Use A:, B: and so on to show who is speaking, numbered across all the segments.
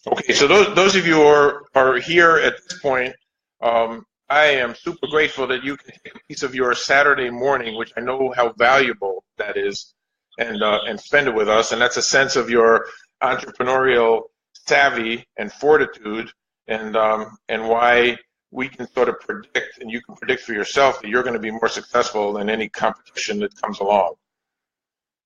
A: Okay, so those of you who are here at this point, I am super grateful that you can take a piece of your Saturday morning, which I know how valuable that is, and spend it with us. And that's a sense of your entrepreneurial savvy and fortitude, and why we can sort of predict, and you can predict for yourself that you're going to be more successful than any competition that comes along.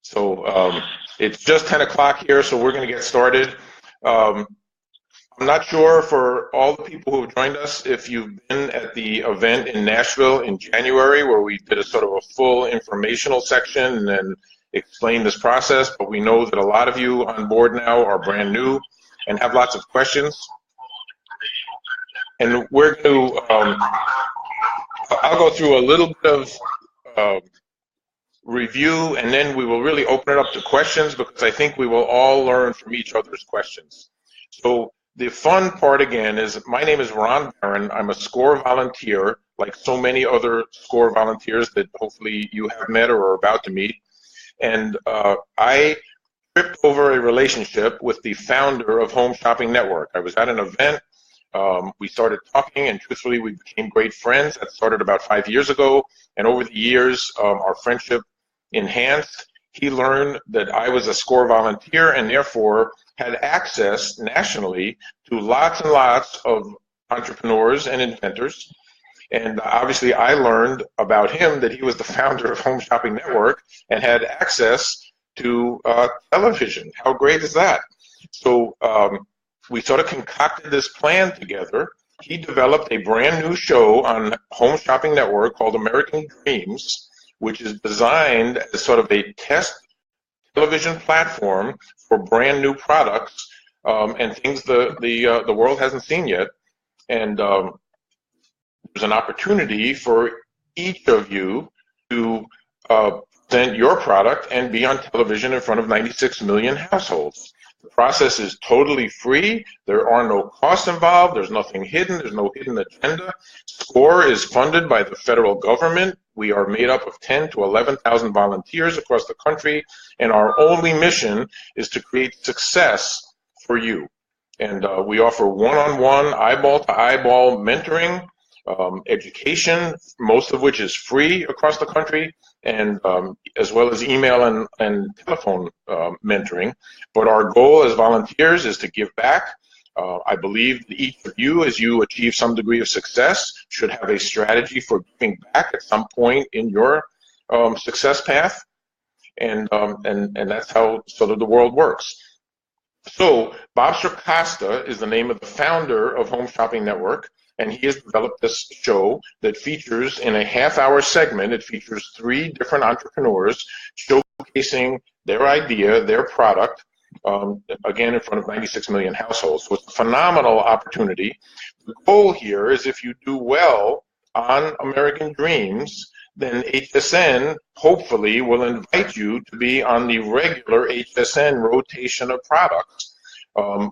A: So it's just 10 o'clock here, so we're going to get started. I'm not sure for all the people who have joined us if you've been at the event in Nashville in January where we did a sort of a full informational section and then explained this process, but we know that a lot of you on board now are brand new and have lots of questions. And we're going to, I'll go through a little bit of review, and then we will really open it up to questions because I think we will all learn from each other's questions. So the fun part again is my name is Ron Barron. I'm a SCORE volunteer, like so many other SCORE volunteers that hopefully you have met or are about to meet. And I tripped over a relationship with the founder of Home Shopping Network. I was at an event. We started talking, and truthfully, we became great friends. That started about 5 years ago, and over the years, our friendship enhanced. He learned that I was a SCORE volunteer and therefore had access nationally to lots and lots of entrepreneurs and inventors. And obviously, I learned about him that he was the founder of Home Shopping Network and had access to television. How great is that? So we sort of concocted this plan together. He developed a brand new show on Home Shopping Network called American Dreams, which is designed as sort of a test television platform for brand new products and things the world hasn't seen yet. And there's an opportunity for each of you to present your product and be on television in front of 96 million households. The process is totally free. There are no costs involved. There's nothing hidden. There's no hidden agenda. SCORE is funded by the federal government. We are made up of 10 to 11,000 volunteers across the country, and our only mission is to create success for you. And we offer one-on-one, eyeball-to-eyeball mentoring, education, most of which is free across the country, and as well as email and telephone mentoring. But our goal as volunteers is to give back. I believe that each of you, as you achieve some degree of success, should have a strategy for giving back at some point in your success path, and that's how sort of the world works. So Bob Sricosta is the name of the founder of Home Shopping Network, and he has developed this show that features, in a half-hour segment, it features 3 different entrepreneurs showcasing their idea, their product, again, in front of 96 million households. So it's a phenomenal opportunity. The goal here is if you do well on American Dreams, then HSN hopefully will invite you to be on the regular HSN rotation of products.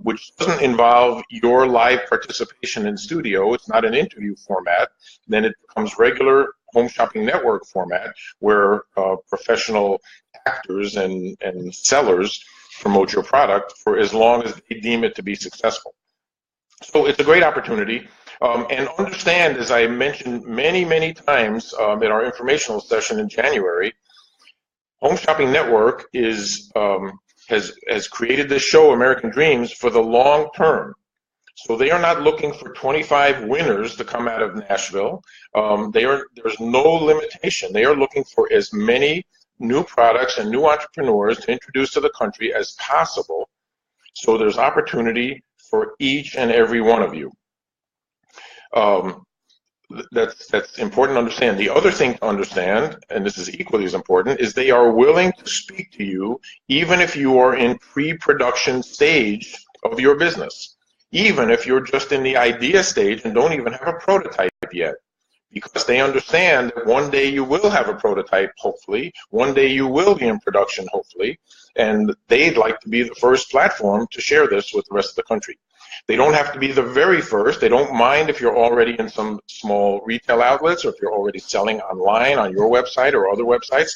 A: Which doesn't involve your live participation in studio. It's not an interview format. Then it becomes regular Home Shopping Network format where professional actors and sellers promote your product for as long as they deem it to be successful. So it's a great opportunity. And understand, as I mentioned many times in our informational session in January, Home Shopping Network is has created this show, American Dreams, for the long term. So they are not looking for 25 winners to come out of Nashville. There's no limitation. They are looking for as many new products and new entrepreneurs to introduce to the country as possible. So there's opportunity for each and every one of you. That's important to understand. The other thing to understand, and this is equally as important, is they are willing to speak to you even if you are in pre-production stage of your business, even if you're just in the idea stage and don't even have a prototype yet, because they understand that one day you will have a prototype, hopefully, one day you will be in production, hopefully, and they'd like to be the first platform to share this with the rest of the country. They don't have to be the very first. They don't mind if you're already in some small retail outlets or if you're already selling online on your website or other websites.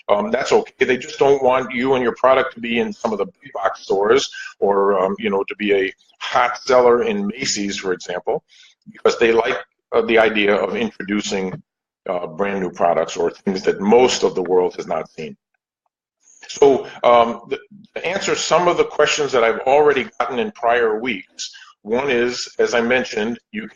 A: That's okay. They just don't want you and your product to be in some of the big box stores, or to be a hot seller in Macy's, for example, because they like the idea of introducing brand new products or things that most of the world has not seen. So to answer some of the questions that I've already gotten in prior weeks, one is, as I mentioned, you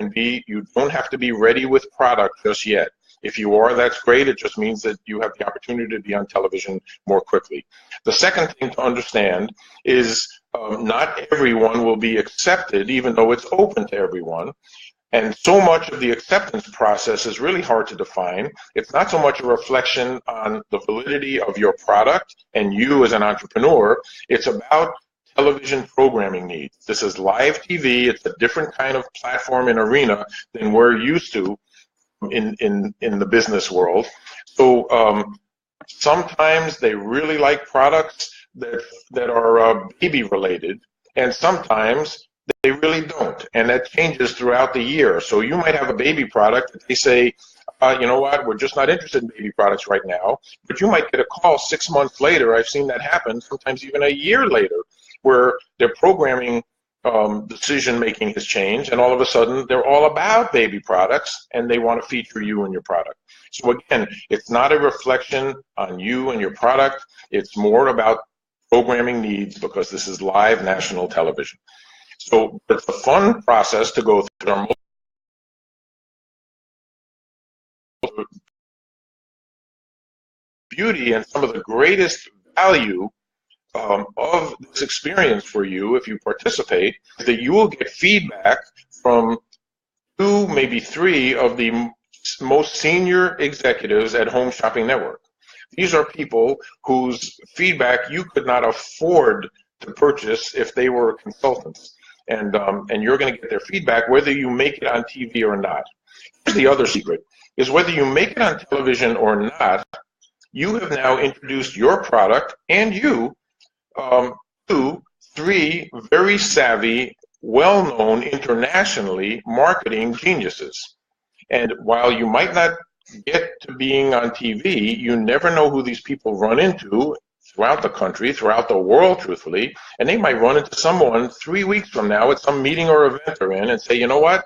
A: don't have to be ready with product just yet. If you are, that's great. It just means that you have the opportunity to be on television more quickly. The second thing to understand is not everyone will be accepted, even though it's open to everyone. And so much of the acceptance process is really hard to define. It's not so much a reflection on the validity of your product and you as an entrepreneur. It's about television programming needs. This is live TV. It's a different kind of platform and arena than we're used to in the business world. So sometimes they really like products that are baby related, and sometimes they really don't, and that changes throughout the year. So you might have a baby product that they say, you know what, we're just not interested in baby products right now, but you might get a call 6 months later. I've seen that happen, sometimes even a year later, where their programming decision making has changed, and all of a sudden they're all about baby products and they want to feature you and your product. So again, it's not a reflection on you and your product. It's more about programming needs, because this is live national television. So it's a fun process to go through. Beauty and some of the greatest value of this experience for you, if you participate, is that you will get feedback from 2, maybe 3 of the most senior executives at Home Shopping Network. These are people whose feedback you could not afford to purchase if they were consultants. And you're going to get their feedback whether you make it on TV or not. Here's the other secret, is whether you make it on television or not, you have now introduced your product and you to 3 very savvy, well-known internationally marketing geniuses. And while you might not get to being on TV, you never know who these people run into throughout the country, throughout the world, truthfully, and they might run into someone 3 weeks from now at some meeting or event they're in and say, you know what,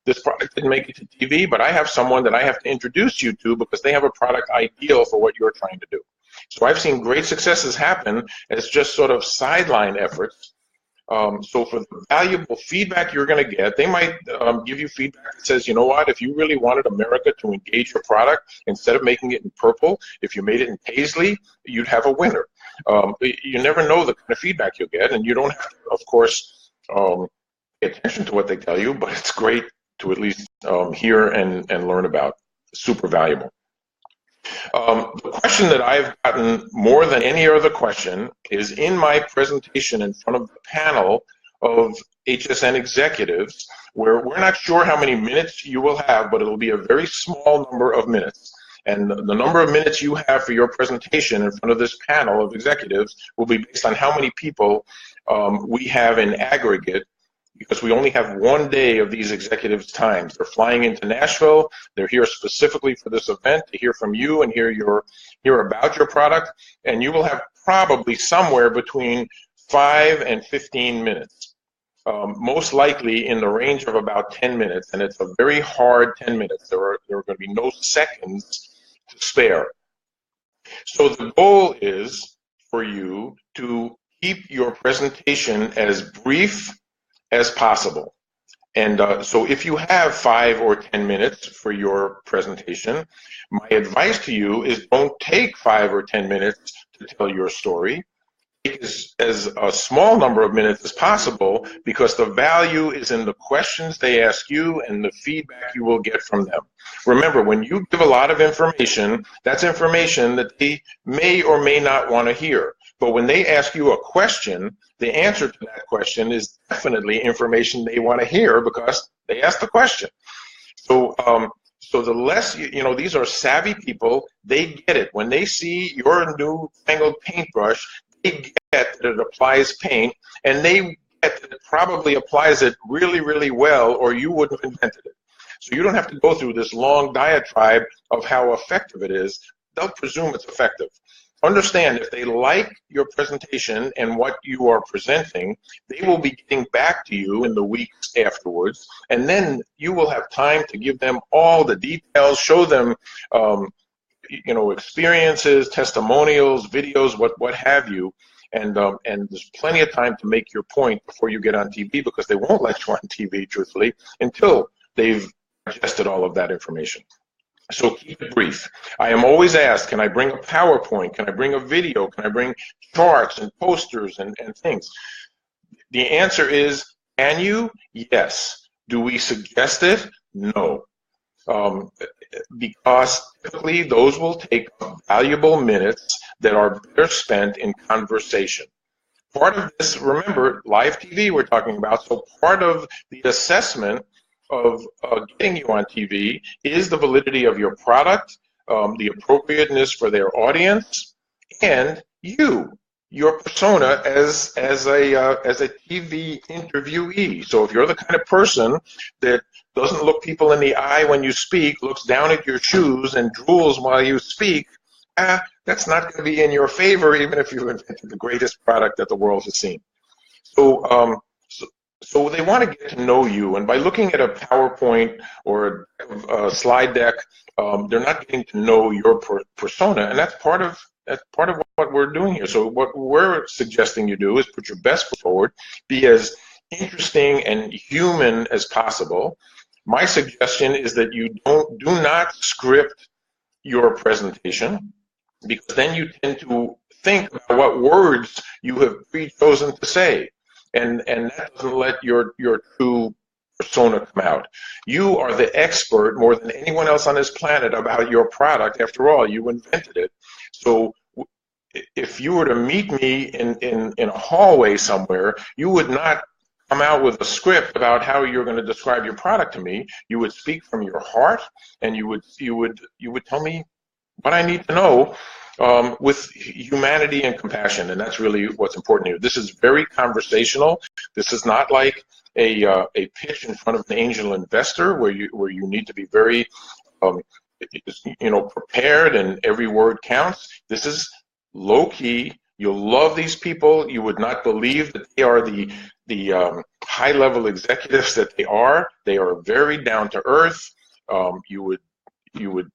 A: this product didn't make it to TV, but I have someone that I have to introduce you to because they have a product ideal for what you're trying to do. So I've seen great successes happen as just sort of sideline efforts. So for the valuable feedback you're going to get, they might give you feedback that says, you know what, if you really wanted America to engage your product, instead of making it in purple, if you made it in paisley, you'd have a winner. You never know the kind of feedback you'll get, and you don't have to, of course, pay attention to what they tell you, but it's great to at least hear and learn about. Super valuable. The question that I've gotten more than any other question is in my presentation in front of the panel of HSN executives, where we're not sure how many minutes you will have, but it'll be a very small number of minutes. And the number of minutes you have for your presentation in front of this panel of executives will be based on how many people we have in aggregate, because we only have 1 day of these executives' times. They're flying into Nashville. They're here specifically for this event to hear from you and hear about your product. And you will have probably somewhere between 5 and 15 minutes, most likely in the range of about 10 minutes. And it's a very hard 10 minutes. There are going to be no seconds to spare. So the goal is for you to keep your presentation as brief as possible. And so if you have 5 or 10 minutes for your presentation, my advice to you is don't take 5 or 10 minutes to tell your story. Take as a small number of minutes as possible, because the value is in the questions they ask you and the feedback you will get from them. Remember, when you give a lot of information, that's information that they may or may not want to hear. But when they ask you a question, the answer to that question is definitely information they want to hear because they asked the question. So, so the less, these are savvy people. They get it. When they see your newfangled paintbrush, they get that it applies paint, and they get that it probably applies it really, really well, or you wouldn't have invented it. So you don't have to go through this long diatribe of how effective it is. They'll presume it's effective. understand if they like your presentation and what you are presenting, they will be getting back to you in the weeks afterwards, and then you will have time to give them all the details, show them experiences, testimonials, videos, what have you, and there's plenty of time to make your point before you get on TV, because they won't let you on TV, truthfully, until they've digested all of that information. So keep it brief. I am always asked, can I bring a PowerPoint? Can I bring a video? Can I bring charts and posters and things? The answer is, can you? Yes. Do we suggest it? No. Because typically those will take valuable minutes that are better spent in conversation. Part of this, remember, live TV we're talking about, so part of the assessment of getting you on TV is the validity of your product, the appropriateness for their audience, and your persona as a TV interviewee. So if you're the kind of person that doesn't look people in the eye when you speak, looks down at your shoes and drools while you speak, that's not going to be in your favor, even if you've invented the greatest product that the world has seen. So they want to get to know you, and by looking at a PowerPoint or a slide deck, they're not getting to know your persona, and that's part of what we're doing here. So what we're suggesting you do is put your best foot forward, be as interesting and human as possible. My suggestion is that you do not script your presentation, because then you tend to think about what words you have pre-chosen to say. And that doesn't let your true persona come out. You are the expert more than anyone else on this planet about your product. After all, you invented it. So if you were to meet me in a hallway somewhere, you would not come out with a script about how you're going to describe your product to me. You would speak from your heart, and you would tell me what I need to know, with humanity and compassion, and that's really what's important here. This is very conversational. This is not like a pitch in front of an angel investor where you need to be very prepared and every word counts. This is low key. You'll love these people. You would not believe that they are the high level executives that they are. They are very down to earth. You would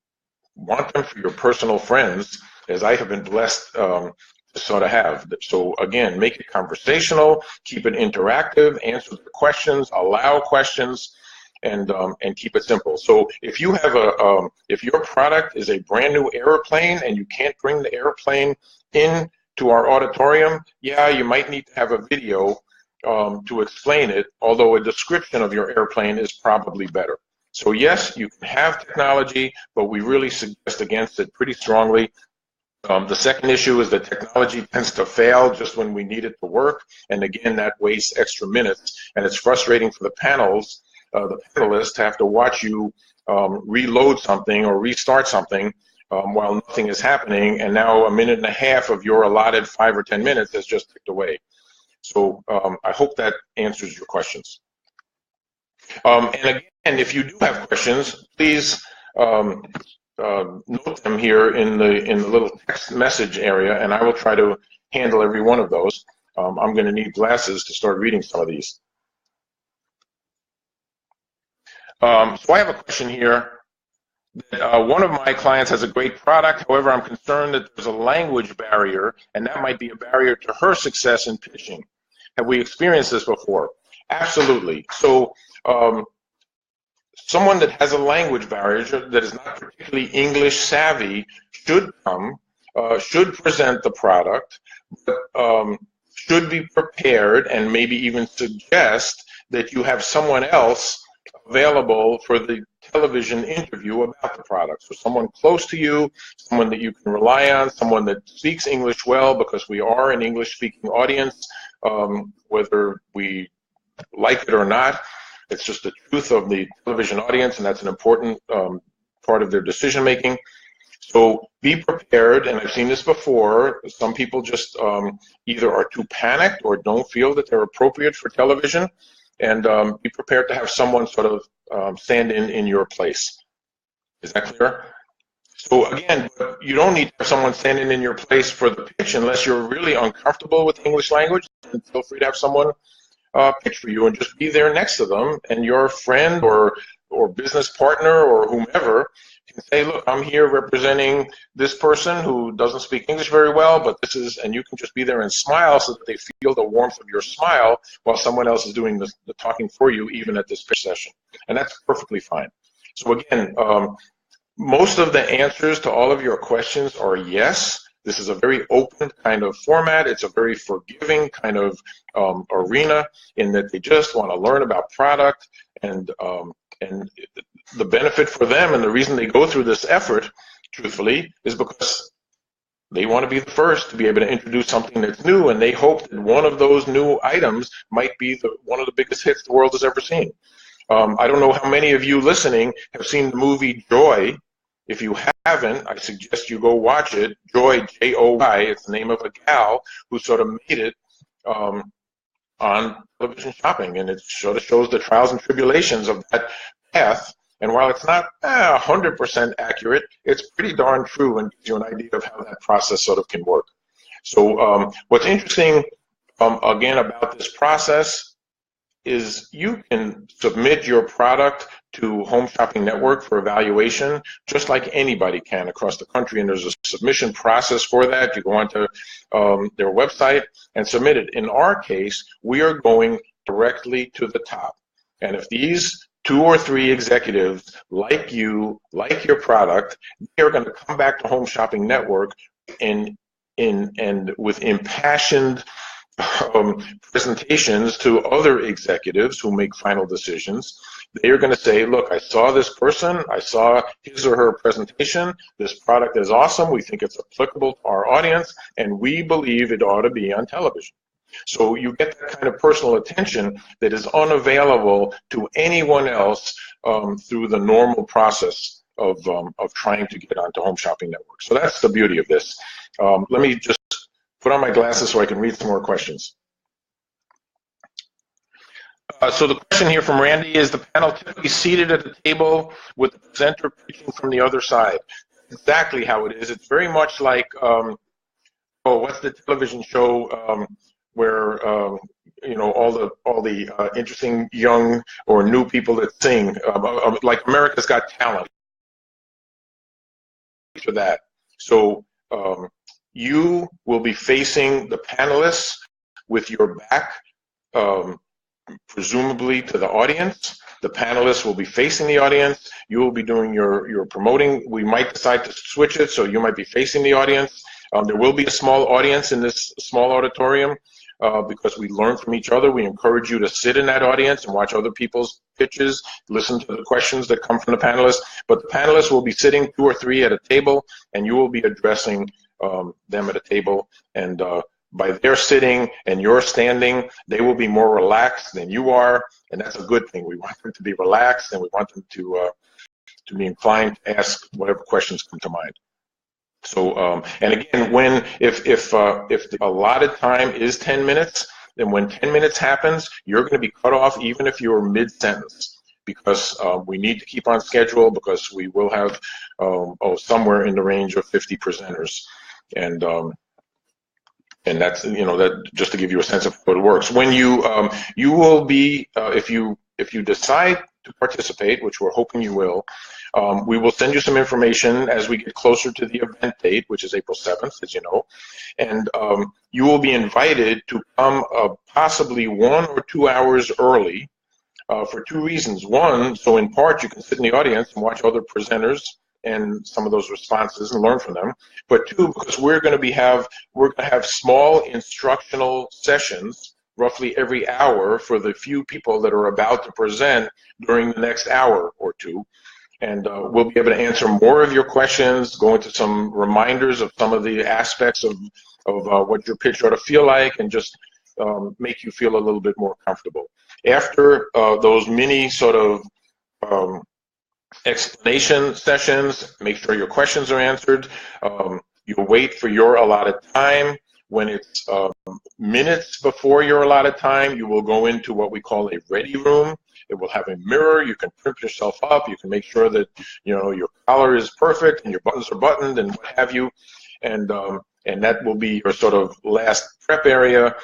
A: want them for your personal friends, as I have been blessed to sort of have. So again, make it conversational, keep it interactive, answer the questions, allow questions, and keep it simple. So if you have if your product is a brand new airplane and you can't bring the airplane in to our auditorium, yeah, you might need to have a video to explain it, although a description of your airplane is probably better. So yes, you can have technology, but we really suggest against it pretty strongly. The second issue is that technology tends to fail just when we need it to work, and again, that wastes extra minutes, and it's frustrating for the panelists to have to watch you reload something or restart something while nothing is happening, and now a minute and a half of your allotted 5 or 10 minutes has just ticked away. So I hope that answers your questions. And again, if you do have questions, please note them here in the little text message area, and I will try to handle every one of those. I'm going to need glasses to start reading some of these. So I have a question here. One of my clients has a great product. However, I'm concerned that there's a language barrier, and that might be a barrier to her success in pitching. Have we experienced this before? Absolutely. So someone that has a language barrier, that is not particularly English savvy, should present the product, but should be prepared and maybe even suggest that you have someone else available for the television interview about the product. So someone close to you, someone that you can rely on, someone that speaks English well, because we are an English-speaking audience, whether we like it or not. It's just the truth of the television audience, and that's an important part of their decision-making. So be prepared, and I've seen this before. Some people just either are too panicked or don't feel that they're appropriate for television, and be prepared to have someone sort of stand in your place. Is that clear? So again, you don't need to have someone standing in your place for the pitch unless you're really uncomfortable with the English language. And feel free to have someone pitch for you and just be there next to them, and your friend or business partner or whomever can say, look, I'm here representing this person who doesn't speak English very well, but this is, and you can just be there and smile so that they feel the warmth of your smile while someone else is doing the talking for you, even at this pitch session. And that's perfectly fine. So again, most of the answers to all of your questions are yes. This is a very open kind of format. It's a very forgiving kind of arena in that they just want to learn about product, and the benefit for them and the reason they go through this effort, truthfully, is because they want to be the first to be able to introduce something that's new, and they hope that one of those new items might be one of the biggest hits the world has ever seen. I don't know how many of you listening have seen the movie Joy. If you haven't, I suggest you go watch it. Joy, J-O-Y, it's the name of a gal who sort of made it on television shopping, and it sort of shows the trials and tribulations of that path. And while it's not 100% accurate, it's pretty darn true and gives you an idea of how that process sort of can work. So what's interesting, again, about this process is you can submit your product to Home Shopping Network for evaluation, just like anybody can across the country, and there's a submission process for that. You go onto their website and submit it. In our case, we are going directly to the top. And if these 2 or 3 executives like you, like your product, they're going to come back to Home Shopping Network and with impassioned presentations to other executives who make final decisions. They are going to say, look, I saw this person, I saw his or her presentation, this product is awesome, we think it's applicable to our audience, and we believe it ought to be on television. So you get that kind of personal attention that is unavailable to anyone else through the normal process of trying to get onto Home Shopping Network. So that's the beauty of this. Let me just put on my glasses so I can read some more questions. So the question here from Randy is, the panel typically seated at the table with the presenter pitching from the other side? Exactly how it is. It's very much like, what's the television show where you know, all the interesting young or new people that sing, like America's Got Talent. For that, so you will be facing the panelists with your back, presumably to the audience. The panelists will be facing the audience. You will be doing your promoting. We might decide to switch it, so you might be facing the audience. There will be a small audience in this small auditorium because we learn from each other. We encourage you to sit in that audience and watch other people's pitches, listen to the questions that come from the panelists. But the panelists will be sitting 2 or 3 at a table, and you will be addressing them at a table. And by their sitting and your standing, they will be more relaxed than you are, and that's a good thing. We want them to be relaxed, and we want them to be inclined to ask whatever questions come to mind. So, and again, if the allotted time is 10 minutes, then when 10 minutes happens, you're going to be cut off even if you're mid-sentence, because we need to keep on schedule, because we will have somewhere in the range of 50 presenters, and that's, you know, that just to give you a sense of how it works. When you you will be if you decide to participate, which we're hoping you will, we will send you some information as we get closer to the event date, which is April 7th, as you know, and you will be invited to come possibly 1 or 2 hours early for 2 reasons. One, so in part you can sit in the audience and watch other presenters and some of those responses and learn from them. But 2, because we're going to have small instructional sessions roughly every hour for the few people that are about to present during the next hour or 2. And we'll be able to answer more of your questions, go into some reminders of some of the aspects of what your pitch ought to feel like, and just make you feel a little bit more comfortable. After those mini sort of explanation sessions, make sure your questions are answered. You'll wait for your allotted time. When it's minutes before your allotted time, you will go into what we call a ready room. It will have a mirror. You can print yourself up. You can make sure that your collar is perfect and your buttons are buttoned and what have you. And that will be your sort of last prep area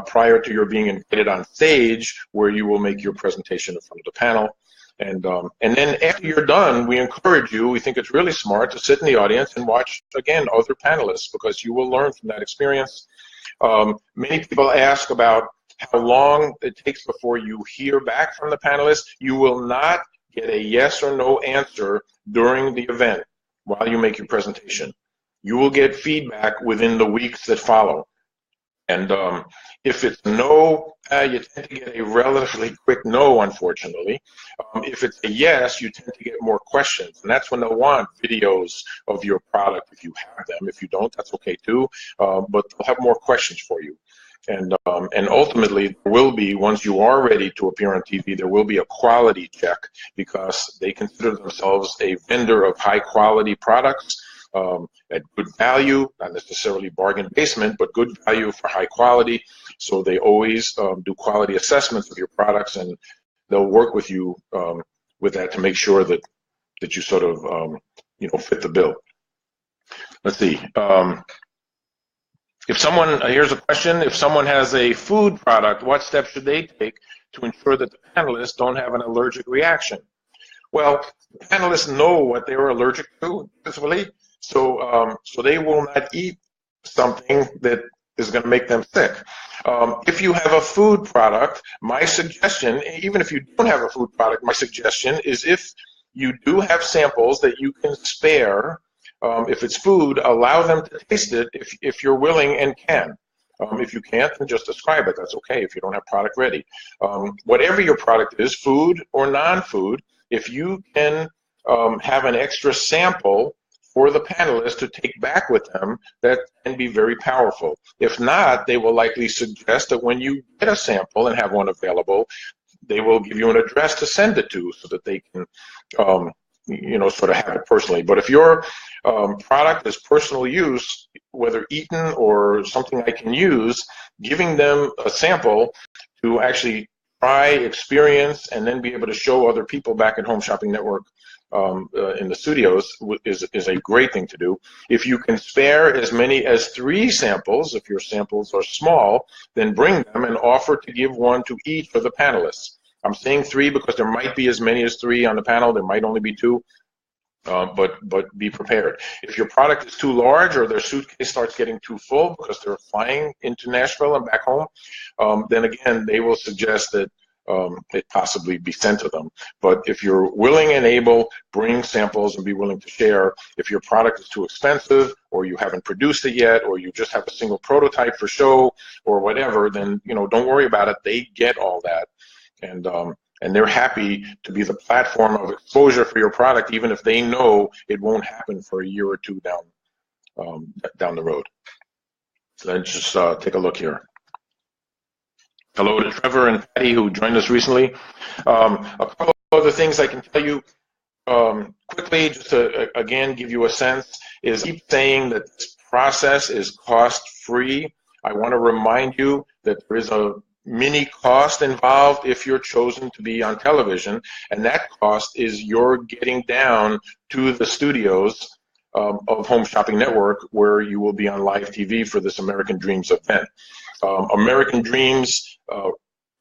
A: prior to your being invited on stage, where you will make your presentation in front of the panel. And then after you're done, we encourage you, we think it's really smart to sit in the audience and watch, again, other panelists, because you will learn from that experience. Many people ask about how long it takes before you hear back from the panelists. You will not get a yes or no answer during the event while you make your presentation. You will get feedback within the weeks that follow. And if it's no, you tend to get a relatively quick no, unfortunately. If it's a yes, you tend to get more questions. And that's when they'll want videos of your product if you have them. If you don't, that's okay too. But they'll have more questions for you. And ultimately, there will be, once you are ready to appear on TV, there will be a quality check, because they consider themselves a vendor of high-quality products. At good value, not necessarily bargain basement, but good value for high quality. So they always do quality assessments of your products, and they'll work with you with that to make sure that you sort of fit the bill. Let's see. If someone, here's a question: if someone has a food product, what steps should they take to ensure that the panelists don't have an allergic reaction? Well, the panelists know what they are allergic to, principally. So they will not eat something that is going to make them sick. If you have a food product, my suggestion, even if you don't have a food product, my suggestion is, if you do have samples that you can spare, if it's food, allow them to taste it if you're willing and can. If you can't, then just describe it. That's okay if you don't have product ready. Whatever your product is, food or non-food, if you can have an extra sample for the panelists to take back with them, that can be very powerful. If not, they will likely suggest that when you get a sample and have one available, they will give you an address to send it to, so that they can sort of have it personally. But if your product is personal use, whether eaten or something I can use, giving them a sample to actually try, experience, and then be able to show other people back at Home Shopping Network in the studios is a great thing to do. If you can spare as many as 3 samples, if your samples are small, then bring them and offer to give one to each of the panelists. I'm saying 3 because there might be as many as 3 on the panel. There might only be 2. But be prepared. If your product is too large, or their suitcase starts getting too full because they're flying into Nashville and back home, then again, they will suggest that it possibly be sent to them. But if you're willing and able, bring samples and be willing to share. If your product is too expensive, or you haven't produced it yet, or you just have a single prototype for show or whatever, then don't worry about it. They get all that. And they're happy to be the platform of exposure for your product, even if they know it won't happen for a year or 2 down the road. So let's just take a look here. Hello to Trevor and Patty, who joined us recently. A couple of other things I can tell you quickly, just to again give you a sense, is keep saying that this process is cost-free. I want to remind you that there is a mini cost involved if you're chosen to be on television, and that cost is your getting down to the studios of Home Shopping Network, where you will be on live TV for this American Dreams event. American Dreams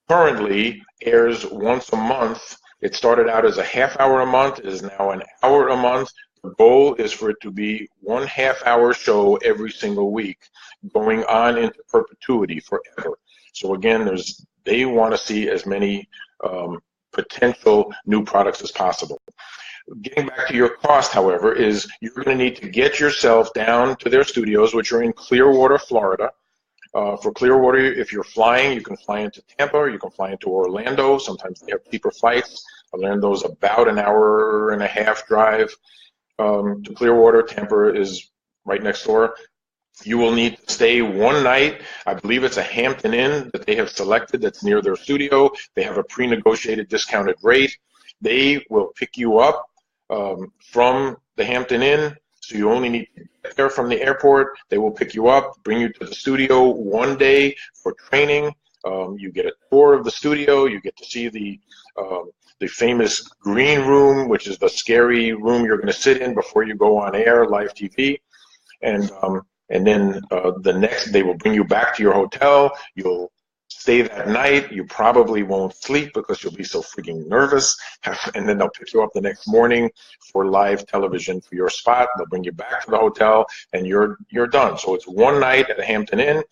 A: currently airs once a month. It started out as a half-hour a month. It is now an hour a month. The goal is for it to be 1 half-hour show every single week, going on into perpetuity forever. So again, they want to see as many potential new products as possible. Getting back to your cost, however, is you're going to need to get yourself down to their studios, which are in Clearwater, Florida. For Clearwater, if you're flying, you can fly into Tampa, or you can fly into Orlando. Sometimes they have cheaper flights. Orlando's about an hour and a half drive to Clearwater. Tampa is right next door. You will need to stay 1 night. I believe it's a Hampton Inn that they have selected that's near their studio. They have a pre-negotiated discounted rate. They will pick you up from the Hampton Inn, So you only need to get there from the airport. They will pick you up, bring you to the studio one day for training. You get a tour of the studio. You get to see the famous green room, which is the scary room you're going to sit in before you go on air, live TV. And then the next, they will bring you back to your hotel. You'll stay that night. You probably won't sleep because you'll be so freaking nervous. And then they'll pick you up the next morning for live television for your spot. They'll bring you back to the hotel, and you're done. So it's one night at a Hampton Inn,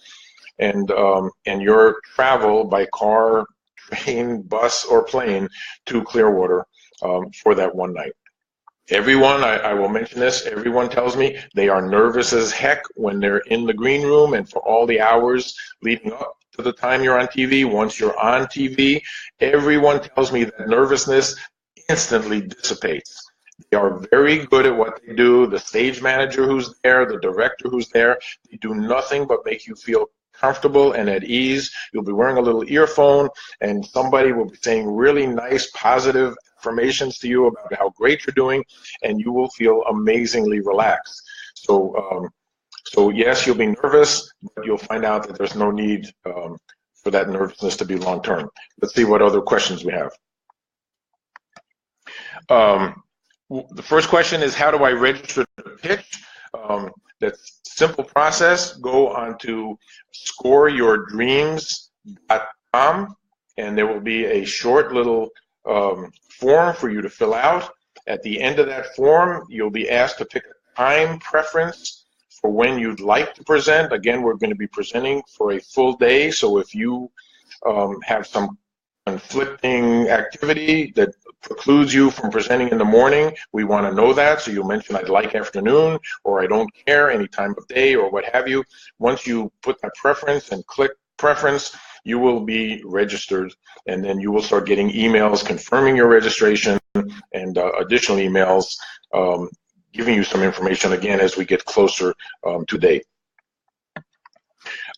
A: and your travel by car, train, bus, or plane to Clearwater for that one night. Everyone, I will mention this, everyone tells me they are nervous as heck when they're in the green room and for all the hours leading up to the time you're on TV. Once you're on TV, everyone tells me that nervousness instantly dissipates. They are very good at what they do. The stage manager who's there, the director who's there, they do nothing but make you feel comfortable and at ease. You'll be wearing a little earphone, and somebody will be saying really nice, positive affirmations to you about how great you're doing, and you will feel amazingly relaxed. So yes, you'll be nervous, but you'll find out that there's no need for that nervousness to be long-term. Let's see what other questions we have. The first question is, how do I register to pitch? That's a simple process. Go on to scoreyourdreams.com, and there will be a short little form for you to fill out. At the end of that form, you'll be asked to pick a time preference for when you'd like to present. Again, we're going to be presenting for a full day, so if you have some conflicting activity that precludes you from presenting in the morning, we want to know that. So you'll mention, I'd like afternoon, or I don't care, any time of day, or what have you. Once you put that preference and click preference, you will be registered, and then you will start getting emails confirming your registration and additional emails giving you some information again as we get closer to date.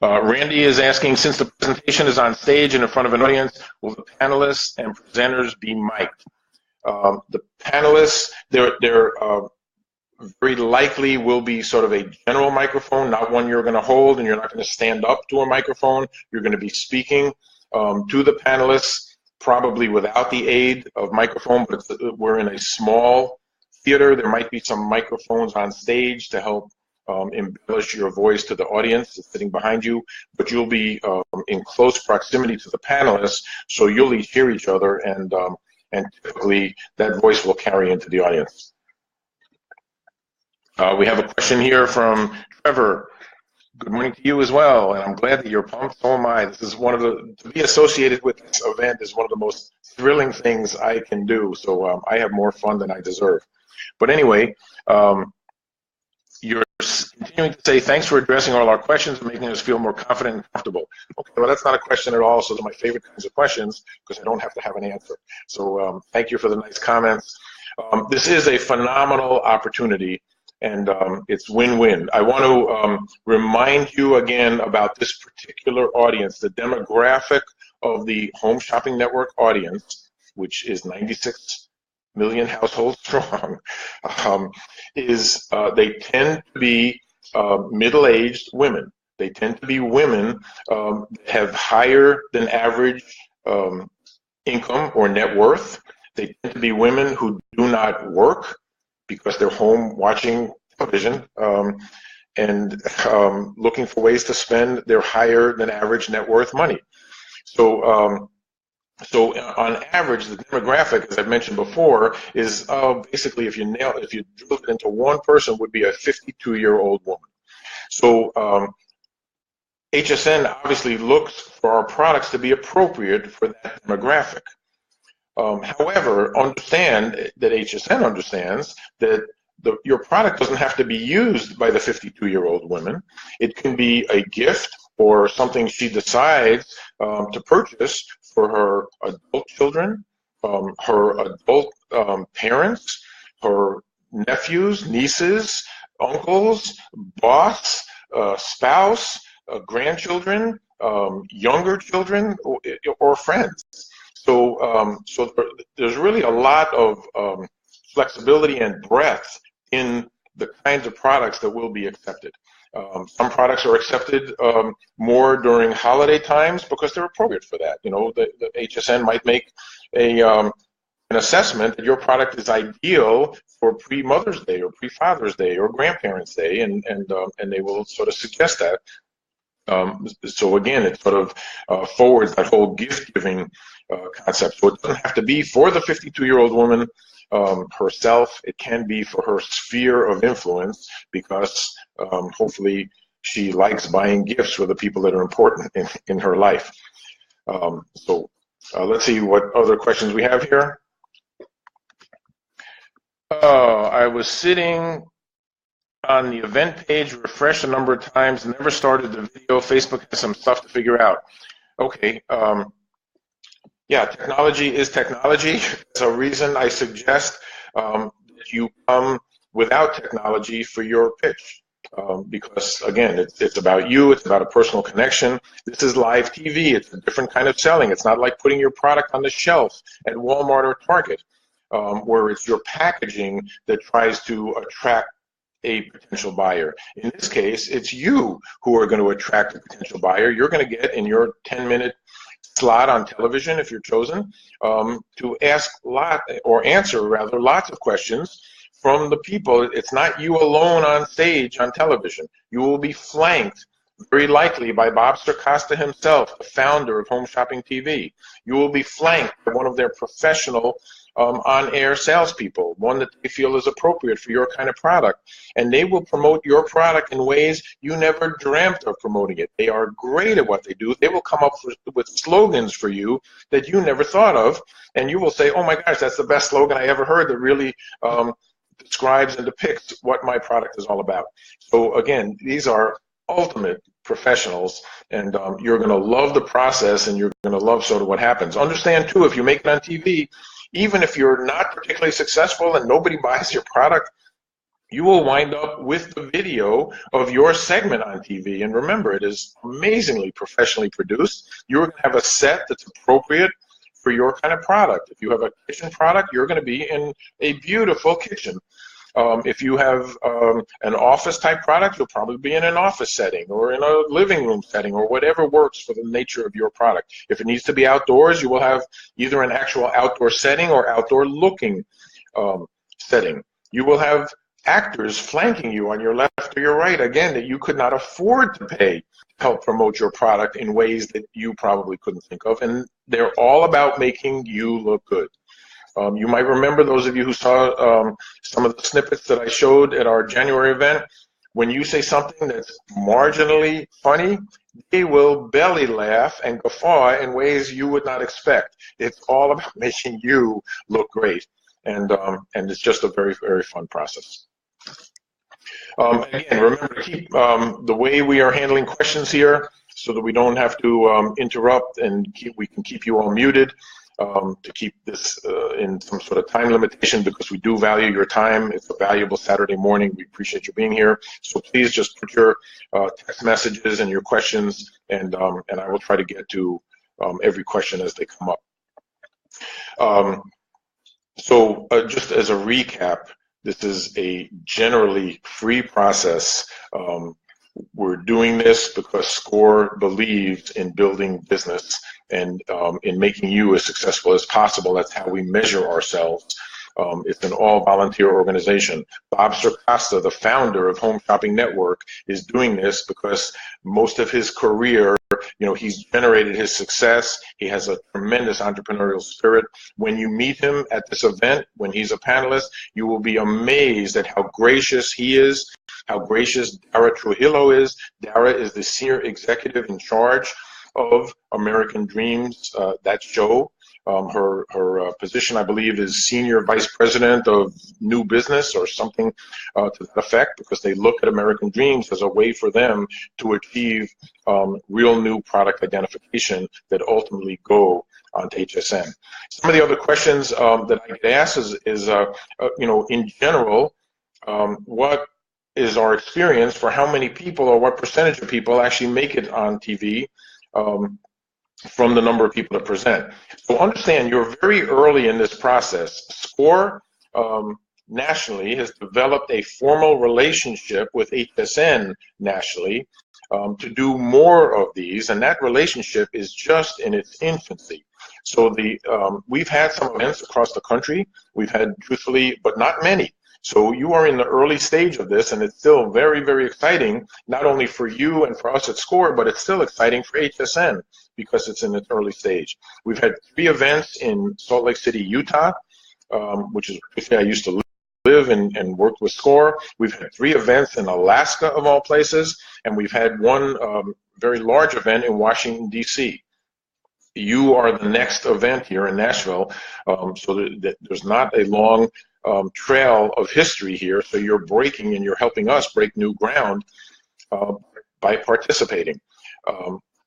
A: Randy is asking, since the presentation is on stage and in front of an audience, will the panelists and presenters be mic'd? The panelists, they're very likely will be sort of a general microphone, not one you're going to hold, and you're not going to stand up to a microphone. You're going to be speaking to the panelists, probably without the aid of microphone, but we're in a small theater. There might be some microphones on stage to help embellish your voice to the audience that's sitting behind you, but you'll be in close proximity to the panelists, so you'll each hear each other, and typically that voice will carry into the audience. We have a question here from Trevor. Good morning to you as well, and I'm glad that you're pumped. So am I. This is one of the, to be associated with this event is one of the most thrilling things I can do, so I have more fun than I deserve. But anyway, you're continuing to say, thanks for addressing all our questions and making us feel more confident and comfortable. Okay, well, that's not a question at all, so they're my favorite kinds of questions because I don't have to have an answer. So thank you for the nice comments. This is a phenomenal opportunity, and it's win-win. I want to remind you again about this particular audience. The demographic of the Home Shopping Network audience, which is 96 million households strong, they tend to be middle-aged women. They tend to be women that have higher than average income or net worth. They tend to be women who do not work because they're home watching television and looking for ways to spend their higher than average net worth money. So on average, the demographic, as I've mentioned before, is basically, if you drill it into one person, would be a 52-year-old woman. So HSN obviously looks for our products to be appropriate for that demographic. However, understand that HSN understands that your product doesn't have to be used by the 52-year-old woman. It can be a gift or something she decides to purchase for her adult children, her adult parents, her nephews, nieces, uncles, boss, spouse, grandchildren, younger children, or friends. So there's really a lot of flexibility and breadth in the kinds of products that will be accepted. Some products are accepted more during holiday times because they're appropriate for that. You know, the HSN might make an assessment that your product is ideal for pre-Mother's Day or pre-Father's Day or Grandparents' Day, and they will sort of suggest that. So again, it sort of forwards that whole gift-giving concept. So it doesn't have to be for the 52-year-old woman herself. It can be for her sphere of influence, because hopefully she likes buying gifts for the people that are important in her life. So let's see what other questions we have here. I was sitting on the event page, refreshed a number of times, never started the video. Facebook has some stuff to figure out. Okay. Yeah, technology is technology. That's a reason I suggest that you come without technology for your pitch. Because again, it's about you, it's about a personal connection. This is live TV, it's a different kind of selling. It's not like putting your product on the shelf at Walmart or Target, where it's your packaging that tries to attract a potential buyer. In this case, it's you who are going to attract a potential buyer. You're going to get in your 10-minute slot on television, if you're chosen, to ask answer lots of questions from the people. It's not you alone on stage on television. You will be flanked very likely by Bob Circosta himself, the founder of Home Shopping TV. You will be flanked by one of their professional on-air salespeople, one that they feel is appropriate for your kind of product. And they will promote your product in ways you never dreamt of promoting it. They are great at what they do. They will come up with slogans for you that you never thought of. And you will say, oh my gosh, that's the best slogan I ever heard that really describes and depicts what my product is all about. So again, these are ultimate professionals, and you're going to love the process, and you're going to love sort of what happens. Understand too, if you make it on TV, even if you're not particularly successful and nobody buys your product, you will wind up with the video of your segment on TV. And remember, it is amazingly professionally produced. You're going to have a set that's appropriate for your kind of product. If you have a kitchen product, you're going to be in a beautiful kitchen. If you have an office type product, you'll probably be in an office setting or in a living room setting or whatever works for the nature of your product. If it needs to be outdoors, you will have either an actual outdoor setting or outdoor looking setting. You will have actors flanking you on your left or your right, again, that you could not afford to pay to help promote your product in ways that you probably couldn't think of. And they're all about making you look good. You might remember, those of you who saw some of the snippets that I showed at our January event, when you say something that's marginally funny, they will belly laugh and guffaw in ways you would not expect. It's all about making you look great, and it's just a very, very fun process. Again, remember to keep the way we are handling questions here so that we don't have to interrupt, and we can keep you all muted. To keep this in some sort of time limitation, because we do value your time. It's a valuable Saturday morning. We appreciate you being here. So please just put your text messages and your questions, and I will try to get to every question as they come up. So just as a recap, this is a generally free process. We're doing this because SCORE believes in building business and in making you as successful as possible. That's how we measure ourselves. It's an all-volunteer organization. Bob Circosta, the founder of Home Shopping Network, is doing this because most of his career, he's generated his success. He has a tremendous entrepreneurial spirit. When you meet him at this event, when he's a panelist, you will be amazed at how gracious he is, how gracious Dara Trujillo is. Dara is the senior executive in charge of American Dreams, that show. Her position, I believe, is Senior Vice President of New Business or something to that effect, because they look at American Dreams as a way for them to achieve real new product identification that ultimately go onto HSN. Some of the other questions that I get asked is in general, what is our experience for how many people or what percentage of people actually make it on TV from the number of people that present. So understand, you're very early in this process. SCORE nationally has developed a formal relationship with HSN nationally to do more of these, and that relationship is just in its infancy. So we've had some events across the country. We've had, truthfully, but not many. So you are in the early stage of this, and it's still very, very exciting, not only for you and for us at SCORE, but it's still exciting for HSN because it's in its early stage. We've had 3 events in Salt Lake City, Utah, which is where I used to live and worked with SCORE. We've had 3 events in Alaska, of all places, and we've had one very large event in Washington, D.C. You are the next event here in Nashville, so that there's not a long trail of history here, so you're breaking and you're helping us break new ground by participating.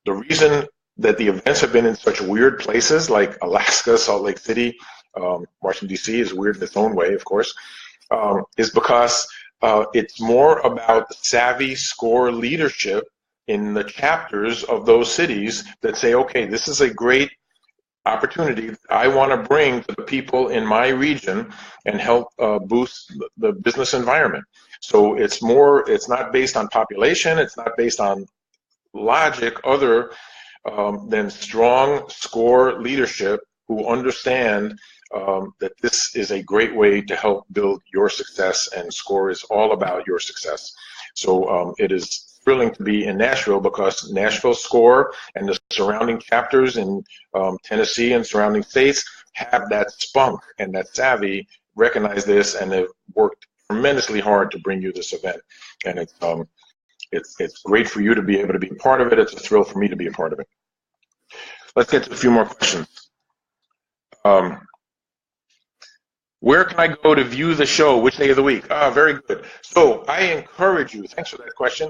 A: The reason that the events have been in such weird places like Alaska, Salt Lake City, Washington, D.C. is weird in its own way, of course, is because it's more about the savvy SCORE leadership in the chapters of those cities that say, okay, this is a great opportunity I want to bring to the people in my region and help boost the business environment. So it's not based on population, it's not based on logic other than strong SCORE leadership who understand that this is a great way to help build your success, and SCORE is all about your success. So it is thrilling to be in Nashville because Nashville SCORE and the surrounding chapters in Tennessee and surrounding states have that spunk and that savvy, recognize this, and have worked tremendously hard to bring you this event. And it's great for you to be able to be a part of it. It's a thrill for me to be a part of it. Let's get to a few more questions. Where can I go to view the show? Which day of the week? Very good. So I encourage you, thanks for that question.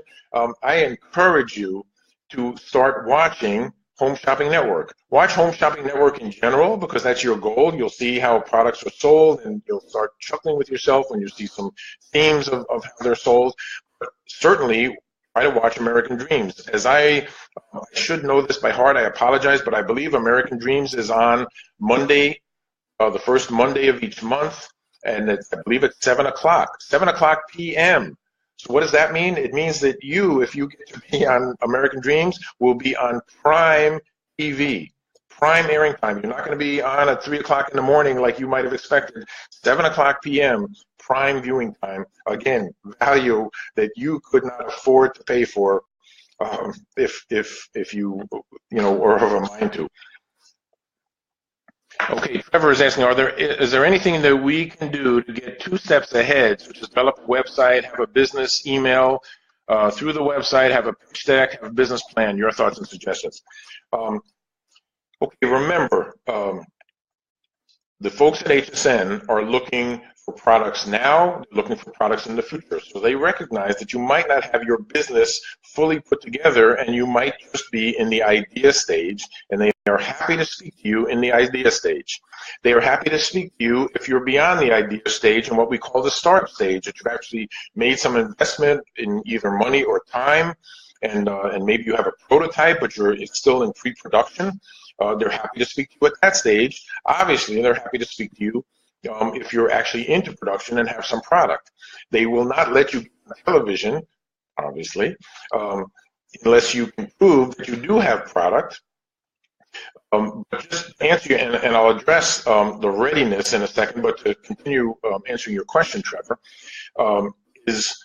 A: I encourage you to start watching Home Shopping Network. Watch Home Shopping Network in general because that's your goal. You'll see how products are sold and you'll start chuckling with yourself when you see some themes of how they're sold. But certainly try to watch American Dreams. As I should know this by heart, I apologize, but I believe American Dreams is on Monday, the first Monday of each month, and I believe it's 7 o'clock p.m. So what does that mean? It means that you, if you get to be on American Dreams, will be on Prime TV, prime airing time. You're not going to be on at 3 o'clock in the morning like you might have expected. 7 o'clock p.m., prime viewing time. Again, value that you could not afford to pay for if you or have a mind to. Okay, Trevor is asking, is there anything that we can do to get 2 steps ahead, such as develop a website, have a business email through the website, have a pitch deck, have a business plan? Your thoughts and suggestions. Okay, remember, the folks at HSN are looking for products now, looking for products in the future. So they recognize that you might not have your business fully put together and you might just be in the idea stage, and they are happy to speak to you in the idea stage. They are happy to speak to you if you're beyond the idea stage and what we call the startup stage, that you've actually made some investment in either money or time, and maybe you have a prototype, but it's still in pre-production. They're happy to speak to you at that stage. Obviously, they're happy to speak to you if you're actually into production and have some product. They will not let you get on television, obviously, unless you can prove that you do have product. But just to answer you, and I'll address the readiness in a second, but to continue answering your question, Trevor, is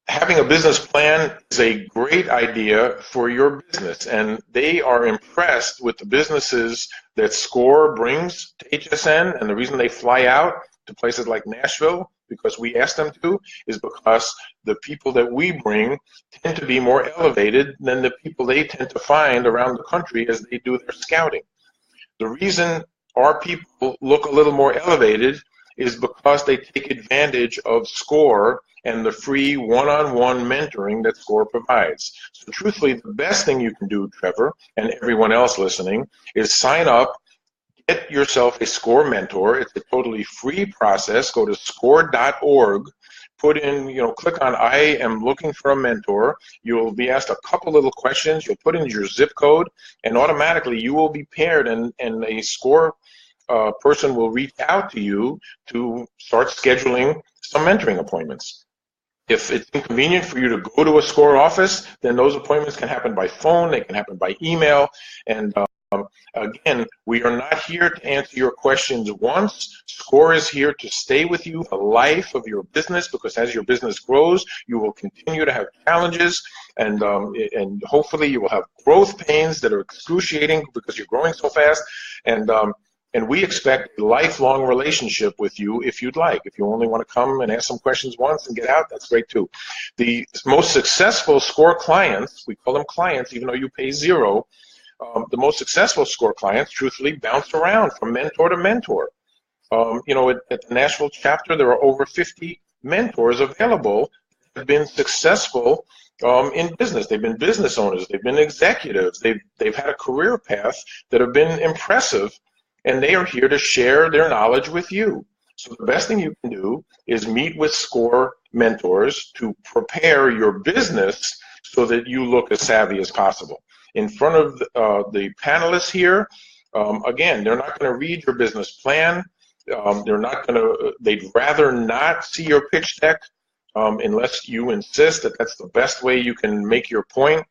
A: having a business plan is a great idea for your business, and they are impressed with the businesses that SCORE brings to HSN, and the reason they fly out to places like Nashville, because we ask them to, is because the people that we bring tend to be more elevated than the people they tend to find around the country as they do their scouting. The reason our people look a little more elevated is because they take advantage of SCORE and the free one-on-one mentoring that SCORE provides. So truthfully, the best thing you can do, Trevor, and everyone else listening, is sign up, get yourself a SCORE mentor. It's a totally free process. Go to score.org, put in, click on I am looking for a mentor. You'll be asked a couple little questions. You'll put in your zip code, and automatically you will be paired in a SCORE person will reach out to you to start scheduling some mentoring appointments. If it's inconvenient for you to go to a SCORE office, then those appointments can happen by phone, they can happen by email, and again, we are not here to answer your questions once. SCORE is here to stay with you for the life of your business, because as your business grows, you will continue to have challenges, and hopefully you will have growth pains that are excruciating because you're growing so fast, and we expect a lifelong relationship with you if you'd like. If you only want to come and ask some questions once and get out, that's great too. The most successful SCORE clients, we call them clients even though you pay zero, the most successful SCORE clients truthfully bounce around from mentor to mentor. You know, at the Nashville chapter, there are over 50 mentors available that have been successful in business. They've been business owners, they've been executives, they've had a career path that have been impressive, and they are here to share their knowledge with you. So the best thing you can do is meet with SCORE mentors to prepare your business so that you look as savvy as possible. In front of the panelists here, again, they're not going to read your business plan. They'd rather not see your pitch deck unless you insist that that's the best way you can make your point.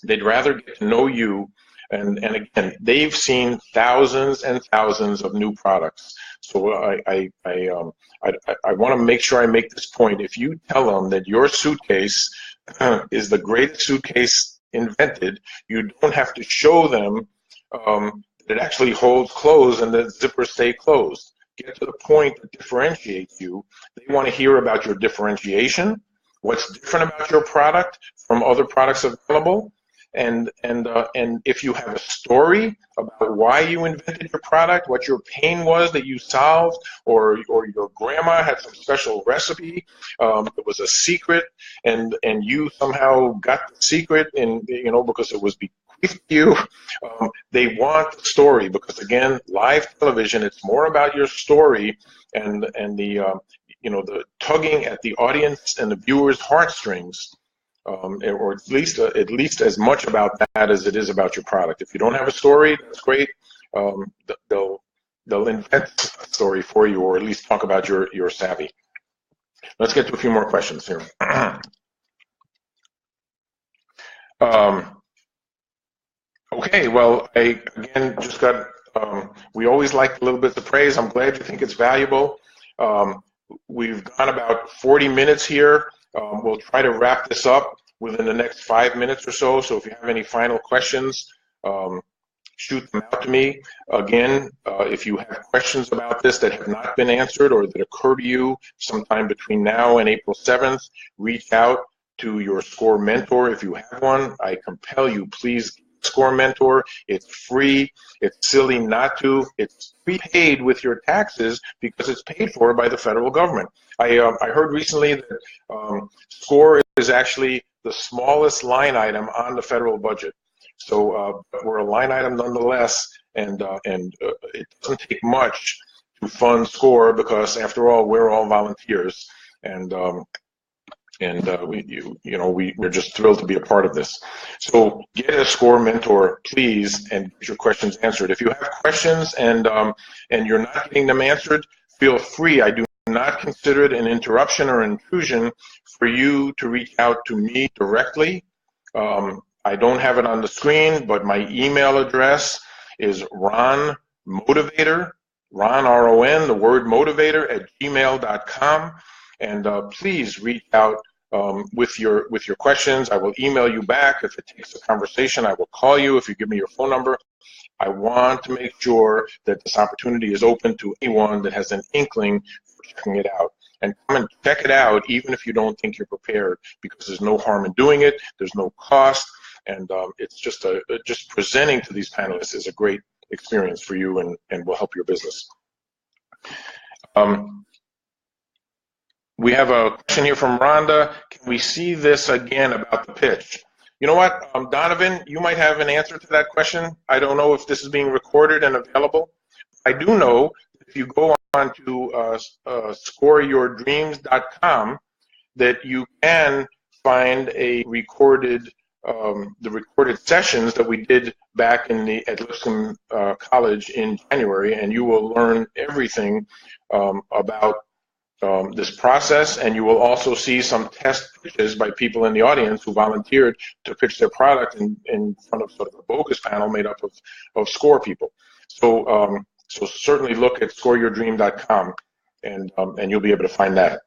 A: They'd rather get to know you. And again, they've seen thousands and thousands of new products. So I want to make sure I make this point. If you tell them that your suitcase is the greatest suitcase invented, you don't have to show them that it actually holds clothes and the zippers stay closed. Get to the point that differentiates you. They want to hear about your differentiation, what's different about your product from other products available. And if you have a story about why you invented your product, what your pain was that you solved, or your grandma had some special recipe that was a secret, and you somehow got the secret, and because it was bequeathed to you, they want the story, because again, live television, it's more about your story and the the tugging at the audience and the viewer's heartstrings. Or at least as much about that as it is about your product. If you don't have a story, that's great. They'll invent a story for you, or at least talk about your savvy. Let's get to a few more questions here. Okay, well, I again just got. We always like little bits of praise. I'm glad you think it's valuable. We've gone about 40 minutes here. We'll try to wrap this up within the next 5 minutes or so. So if you have any final questions, shoot them out to me. Again, if you have questions about this that have not been answered or that occur to you sometime between now and April 7th, reach out to your SCORE mentor if you have one. I compel you, please SCORE mentor. It's free. It's silly not to. It's prepaid with your taxes because it's paid for by the federal government. I heard recently that SCORE is actually the smallest line item on the federal budget. So we're a line item nonetheless, and it doesn't take much to fund SCORE, because after all, we're all volunteers, and we're just thrilled to be a part of this. So get a SCORE mentor, please, and get your questions answered. If you have questions and you're not getting them answered, feel free. I do not consider it an interruption or intrusion for you to reach out to me directly. I don't have it on the screen, but my email address is ronmotivator, Ron, R-O-N, the word motivator, @gmail.com. And please reach out with your questions. I will email you back. If it takes a conversation, I will call you if you give me your phone number. I want to make sure that this opportunity is open to anyone that has an inkling for checking it out. And come and check it out even if you don't think you're prepared, because there's no harm in doing it. There's no cost. And it's just presenting to these panelists is a great experience for you and will help your business. We have a question here from Rhonda. Can we see this again about the pitch? You know what, Donovan, you might have an answer to that question. I don't know if this is being recorded and available. I do know if you go on to scoreyourdreams.com that you can find a recorded the recorded sessions that we did back at Lipscomb College in January, and you will learn everything about this process, and you will also see some test pitches by people in the audience who volunteered to pitch their product in front of sort of a bogus panel made up of SCORE people. So, so certainly look at scoreyourdream.com, and you'll be able to find that.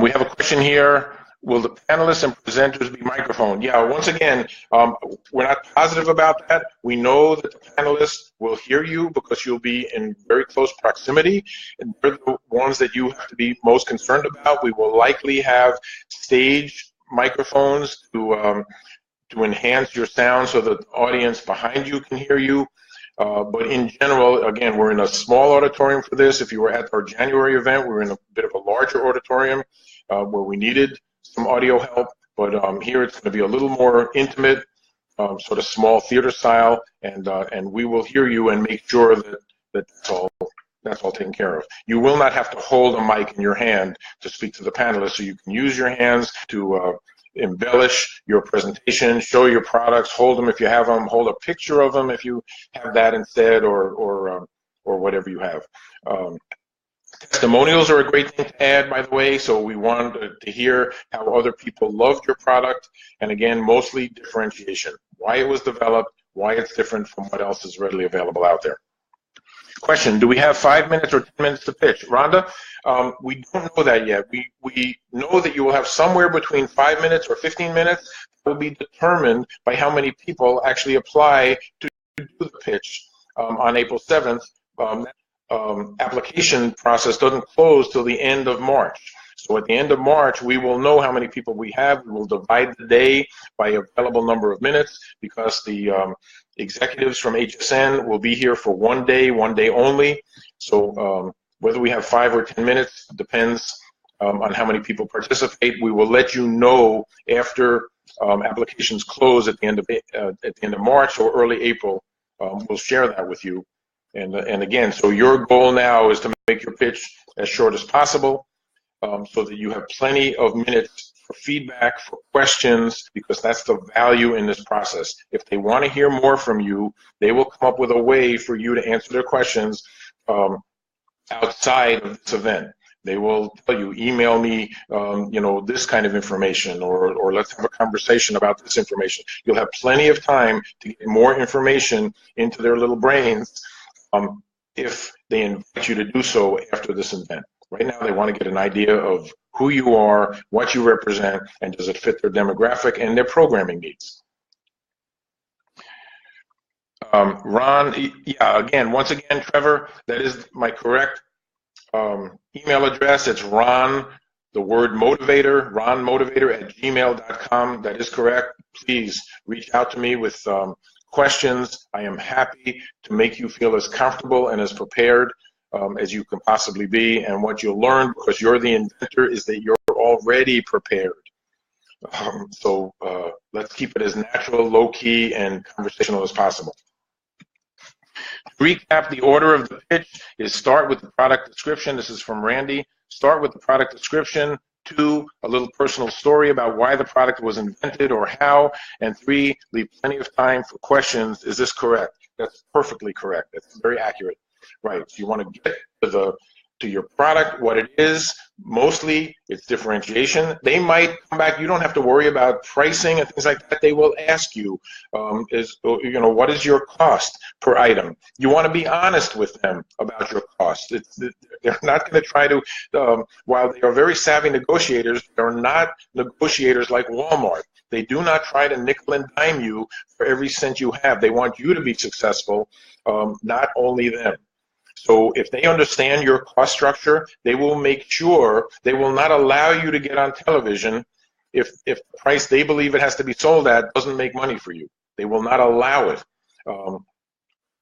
A: We have a question here. Will the panelists and presenters be microphoned? Yeah, once again, we're not positive about that. We know that the panelists will hear you because you'll be in very close proximity, and they're the ones that you have to be most concerned about. We will likely have stage microphones to enhance your sound so that the audience behind you can hear you. But in general, again, we're in a small auditorium for this. If you were at our January event, we were in a bit of a larger auditorium where we needed some audio help, but here it's going to be a little more intimate, sort of small theater style, and we will hear you and make sure that that's all taken care of. You will not have to hold a mic in your hand to speak to the panelists, so you can use your hands to embellish your presentation, show your products, hold them if you have them, hold a picture of them if you have that instead, or whatever you have. Testimonials are a great thing to add, by the way, so we want to hear how other people loved your product, and again, mostly differentiation, why it was developed, why it's different from what else is readily available out there. Question, do we have 5 minutes or 10 minutes to pitch? Rhonda, we don't know that yet. We know that you will have somewhere between 5 minutes or 15 minutes. That will be determined by how many people actually apply to do the pitch on April 7th. Application process doesn't close till the end of March. So at the end of March, we will know how many people we have. We will divide the day by available number of minutes because the executives from HSN will be here for one day only. So whether we have 5 or 10 minutes depends on how many people participate. We will let you know after applications close at the end of March or early April. We'll share that with you. And again, so your goal now is to make your pitch as short as possible so that you have plenty of minutes for feedback, for questions, because that's the value in this process. If they want to hear more from you, they will come up with a way for you to answer their questions outside of this event. They will tell you, email me, you know, this kind of information, or let's have a conversation about this information. You'll have plenty of time to get more information into their little brains if they invite you to do so after this event. Right now, they want to get an idea of who you are, what you represent, and does it fit their demographic and their programming needs. Ron, yeah, again, once again, Trevor, that is my correct email address. It's Ron, the word motivator, ronmotivator@gmail.com. That is correct. Please reach out to me with questions. I am happy to make you feel as comfortable and as prepared as you can possibly be. And what you'll learn, because you're the inventor, is that you're already prepared. So let's keep it as natural, low-key, and conversational as possible. To recap, the order of the pitch is start with the product description. This is from Randy. Start with the product description. 2, a little personal story about why the product was invented or how. And 3, leave plenty of time for questions. Is this correct? That's perfectly correct. That's very accurate. Right. So you want to get to your product, what it is. Mostly it's differentiation. They might come back. You don't have to worry about pricing and things like that. They will ask you, what is your cost per item? You want to be honest with them about your cost. They're not going to try to, while they are very savvy negotiators, they're not negotiators like Walmart. They do not try to nickel and dime you for every cent you have. They want you to be successful, not only them. So if they understand your cost structure, they will make sure they will not allow you to get on television if the price they believe it has to be sold at doesn't make money for you. They will not allow it. I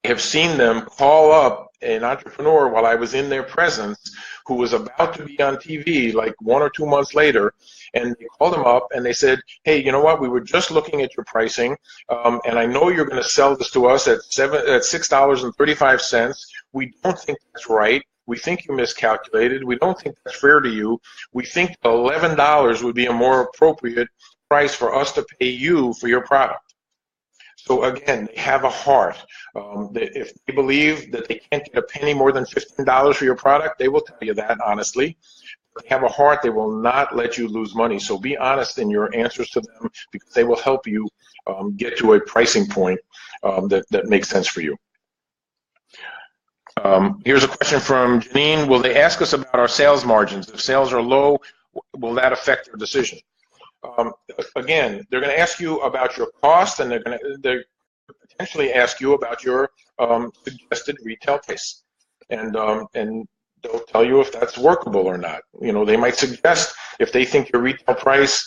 A: have seen them call up an entrepreneur while I was in their presence who was about to be on TV like 1 or 2 months later, and they called him up and they said, hey, you know what, we were just looking at your pricing, and I know you're going to sell this to us at $6.35. We don't think that's right. We think you miscalculated. We don't think that's fair to you. We think $11 would be a more appropriate price for us to pay you for your product. So again, they have a heart. If they believe that they can't get a penny more than $15 for your product, they will tell you that honestly. If they have a heart, they will not let you lose money. So be honest in your answers to them, because they will help you get to a pricing point that makes sense for you. Here's a question from Janine. Will they ask us about our sales margins? If sales are low, will that affect their decision? Again, they're going to ask you about your cost, and they're potentially ask you about your suggested retail price, and they'll tell you if that's workable or not. You know, they might suggest, if they think your retail price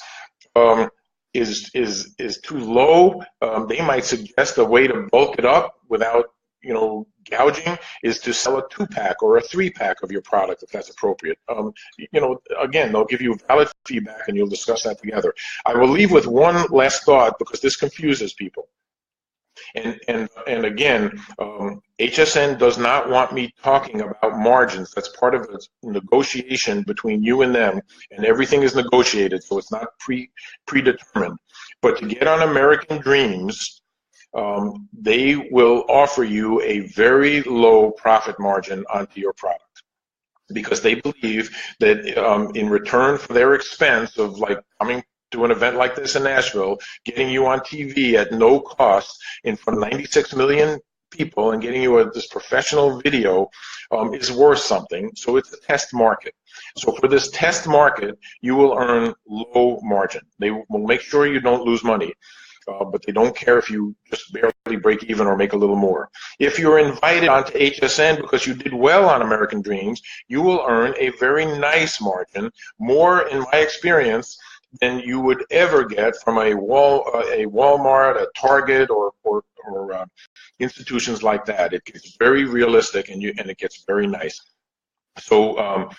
A: is too low, they might suggest a way to bulk it up without, you know, gouging, is to sell a 2-pack or a 3-pack of your product, if that's appropriate. You know, again, they'll give you valid feedback, and you'll discuss that together. I will leave with one last thought, because this confuses people. And again, HSN does not want me talking about margins. That's part of the negotiation between you and them, and everything is negotiated, so it's not predetermined. But to get on American Dreams, they will offer you a very low profit margin onto your product, because they believe that in return for their expense of, like, coming to an event like this in Nashville, getting you on TV at no cost in front of 96 million people and getting you this professional video is worth something. So it's a test market. So for this test market, you will earn low margin. They will make sure you don't lose money. But they don't care if you just barely break even or make a little more. If you're invited onto HSN because you did well on American Dreams, you will earn a very nice margin, more, in my experience, than you would ever get from a Walmart, a Target, or institutions like that. It gets very realistic, and it gets very nice. So,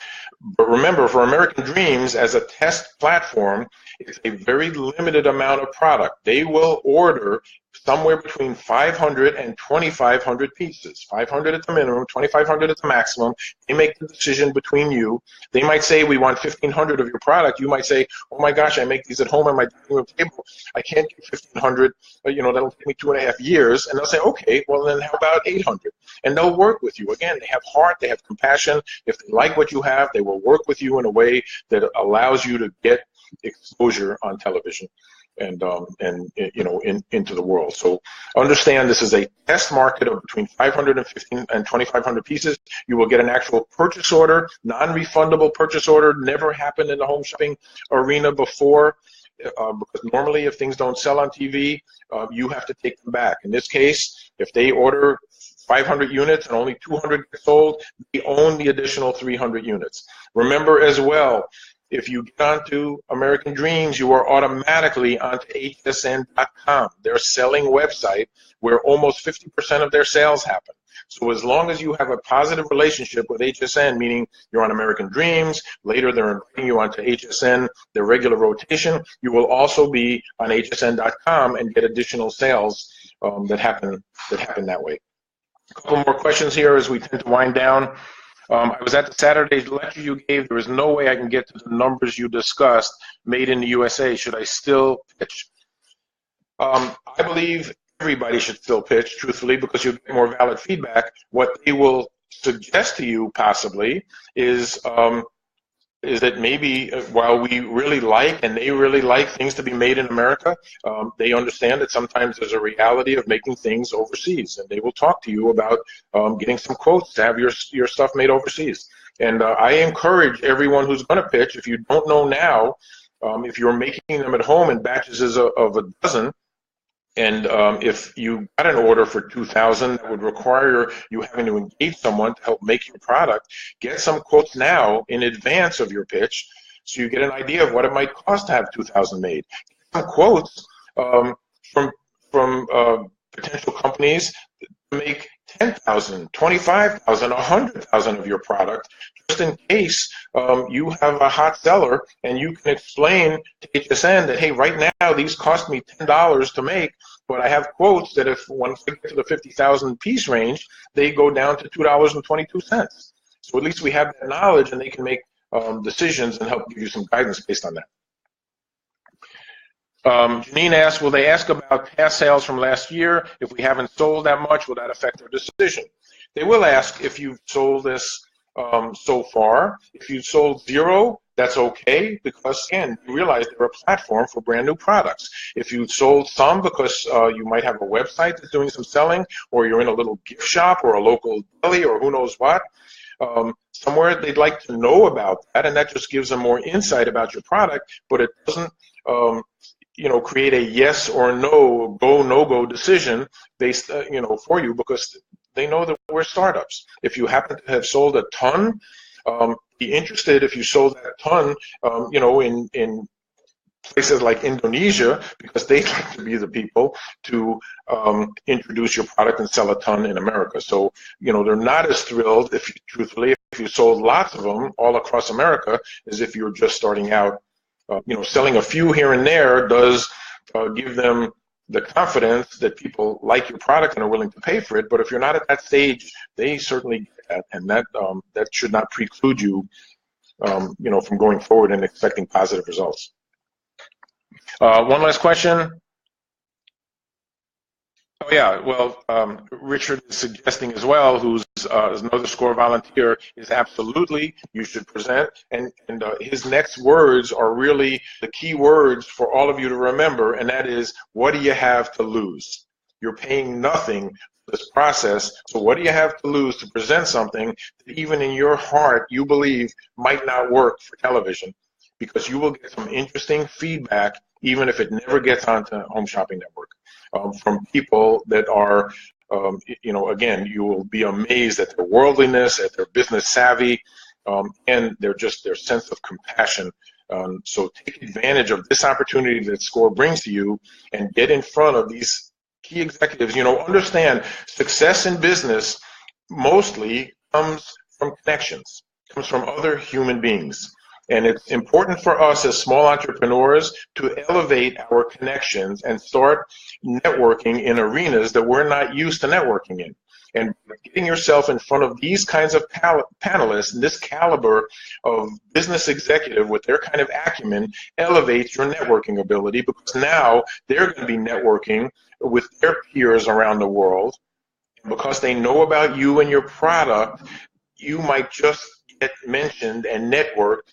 A: but remember, for American Dreams, as a test platform, it's a very limited amount of product. They will order somewhere between 500 and 2,500 pieces. 500 at the minimum, 2,500 at the maximum. They make the decision between you. They might say, we want 1,500 of your product. You might say, oh my gosh, I make these at home on my dining room table. I can't get 1,500, you know, that'll take me 2.5 years. And they'll say, okay, well then how about 800? And they'll work with you. Again, they have heart, they have compassion. If they like what you have, they will work with you in a way that allows you to get exposure on television and you know, into the world. So understand, this is a test market of between 515 and 2,500 pieces. You will get an actual purchase order, non-refundable purchase order. Never happened in the home shopping arena before, because normally if things don't sell on TV, you have to take them back. In this case, if they order 500 units and only 200 get sold, they own the additional 300 units. Remember as well, if you get onto American Dreams, you are automatically onto hsn.com, their selling website, where almost 50% of their sales happen. So as long as you have a positive relationship with HSN, meaning you're on American Dreams, later they're inviting you onto HSN, their regular rotation, you will also be on hsn.com and get additional sales that happen that way. A couple more questions here as we tend to wind down. I was at the Saturday lecture you gave. There was no way I can get to the numbers you discussed, made in the USA. Should I still pitch? I believe everybody should still pitch, truthfully, because you get more valid feedback. What they will suggest to you, possibly, is that maybe while we really like, and they really like, things to be made in America, they understand that sometimes there's a reality of making things overseas, and they will talk to you about getting some quotes to have your stuff made overseas. And I encourage everyone who's going to pitch, if you don't know now, if you're making them at home in batches of a dozen, and if you got an order for 2,000 that would require you having to engage someone to help make your product, get some quotes now in advance of your pitch, so you get an idea of what it might cost to have 2,000 made. Get some quotes from potential companies to make 10,000, 25,000, 100,000 of your product, just in case you have a hot seller and you can explain to HSN that, hey, right now these cost me $10 to make, but I have quotes that if once I get to the 50,000 piece range, they go down to $2.22. So at least we have that knowledge, and they can make decisions and help give you some guidance based on that. Janine asks, will they ask about past sales from last year? If we haven't sold that much, will that affect their decision? They will ask if you've sold this so far. If you've sold zero, that's okay, because again, you realize they're a platform for brand new products. If you've sold some because you might have a website that's doing some selling, or you're in a little gift shop or a local deli or who knows what, somewhere they'd like to know about that, and that just gives them more insight about your product, but it doesn't create a yes or no, go, no-go decision based, for you, because they know that we're startups. If you happen to have sold a ton, be interested if you sold that ton, in places like Indonesia, because they'd like to be the people to introduce your product and sell a ton in America. So, they're not as thrilled, truthfully, if you sold lots of them all across America, as if you're just starting out. Selling a few here and there does give them the confidence that people like your product and are willing to pay for it. But if you're not at that stage, they certainly get that, and that should not preclude you, from going forward and expecting positive results. One last question. Oh yeah, well, Richard is suggesting as well, who's another SCORE volunteer, is absolutely you should present, and his next words are really the key words for all of you to remember, and that is, what do you have to lose? You're paying nothing for this process, so what do you have to lose to present something that even in your heart you believe might not work for television? Because you will get some interesting feedback, even if it never gets onto Home Shopping Network. From people that are, again, you will be amazed at their worldliness, at their business savvy, and their sense of compassion. So take advantage of this opportunity that SCORE brings to you and get in front of these key executives. Understand success in business mostly comes from connections, comes from other human beings. And it's important for us as small entrepreneurs to elevate our connections and start networking in arenas that we're not used to networking in. And getting yourself in front of these kinds of panelists, and this caliber of business executive with their kind of acumen, elevates your networking ability, because now they're going to be networking with their peers around the world. And because they know about you and your product, you might just get mentioned and networked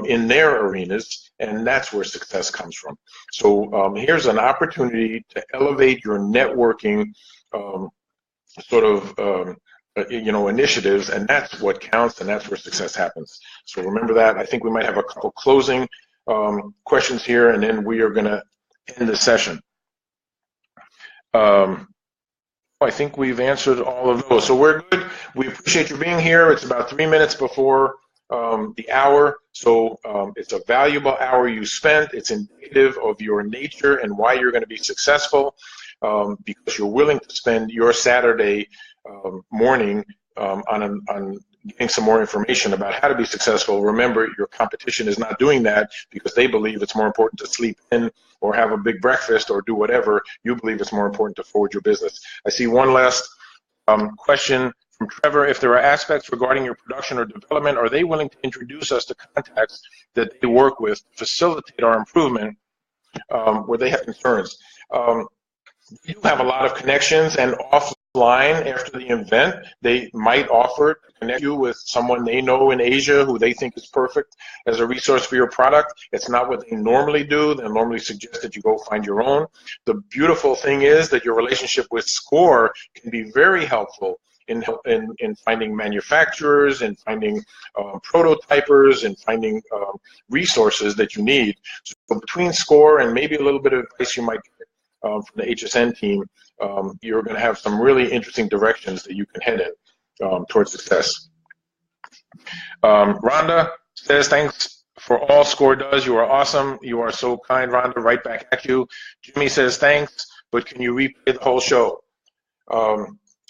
A: in their arenas, and that's where success comes from. So here's an opportunity to elevate your networking initiatives, and that's what counts, and that's where success happens. So remember that. I think we might have a couple closing questions here, and then we are going to end the session. I think we've answered all of those. So we're good. We appreciate you being here. It's about 3 minutes before the hour, so it's a valuable hour you spent. It's indicative of your nature and why you're going to be successful, because you're willing to spend your Saturday morning on getting some more information about how to be successful. Remember, your competition is not doing that because they believe it's more important to sleep in or have a big breakfast or do whatever. You believe it's more important to forward your business. I see one last question from Trevor. If there are aspects regarding your production or development, are they willing to introduce us to contacts that they work with to facilitate our improvement where they have concerns? We do have a lot of connections, and offline after the event, they might offer to connect you with someone they know in Asia who they think is perfect as a resource for your product. It's not what they normally do. They normally suggest that you go find your own. The beautiful thing is that your relationship with SCORE can be very helpful in finding manufacturers, and finding prototypers, and finding resources that you need. So between SCORE and maybe a little bit of advice you might get from the HSN team, you're going to have some really interesting directions that you can head in towards success. Rhonda says, thanks for all SCORE does. You are awesome. You are so kind, Rhonda. Right back at you. Jimmy says, thanks, but can you replay the whole show?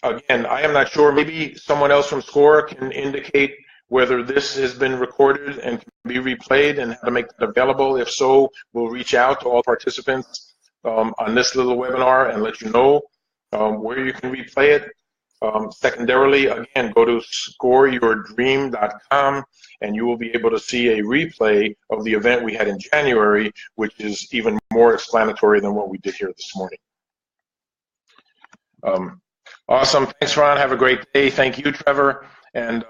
A: Again, I am not sure. Maybe someone else from SCORE can indicate whether this has been recorded and can be replayed and how to make it available. If so, we'll reach out to all participants on this little webinar and let you know where you can replay it. Secondarily, again, go to scoreyourdream.com and you will be able to see a replay of the event we had in January, which is even more explanatory than what we did here this morning. Awesome. Thanks, Ron. Have a great day. Thank you, Trevor. And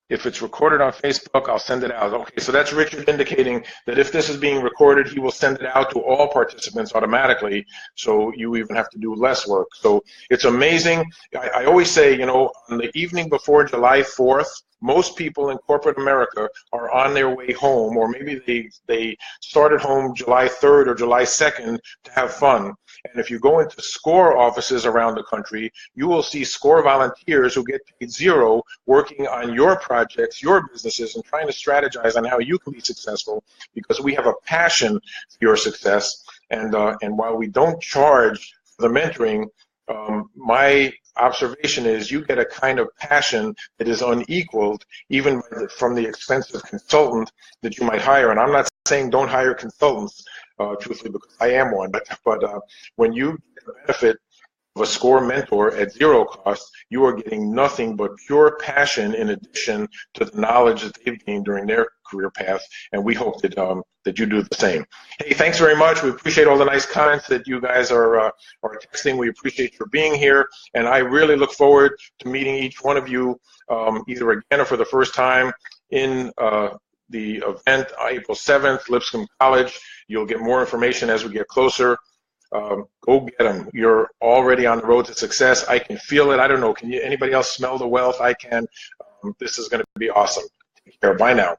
A: if it's recorded on Facebook, I'll send it out. Okay, so that's Richard indicating that if this is being recorded, he will send it out to all participants automatically, so you even have to do less work. So it's amazing. I always say, you know, on the evening before July 4th, most people in corporate America are on their way home, or maybe they started home July 3rd or July 2nd to have fun. And if you go into SCORE offices around the country, you will see SCORE volunteers who get paid zero working on your projects, your businesses, and trying to strategize on how you can be successful, because we have a passion for your success. And while we don't charge for the mentoring, my observation is you get a kind of passion that is unequaled even from the expensive consultant that you might hire. And I'm not saying don't hire consultants, truthfully, because I am one, but when you get the benefit of a SCORE mentor at zero cost, you are getting nothing but pure passion in addition to the knowledge that they've gained during their career path, and we hope that that you do the same. Hey, thanks very much. We appreciate all the nice comments that you guys are texting. We appreciate your being here, and I really look forward to meeting each one of you either again or for the first time in the event April 7th, Lipscomb College. You'll get more information as we get closer. Go get them. You're already on the road to success. I can feel it. I don't know. Can anybody else smell the wealth? I can. This is going to be awesome. Take care. Bye now.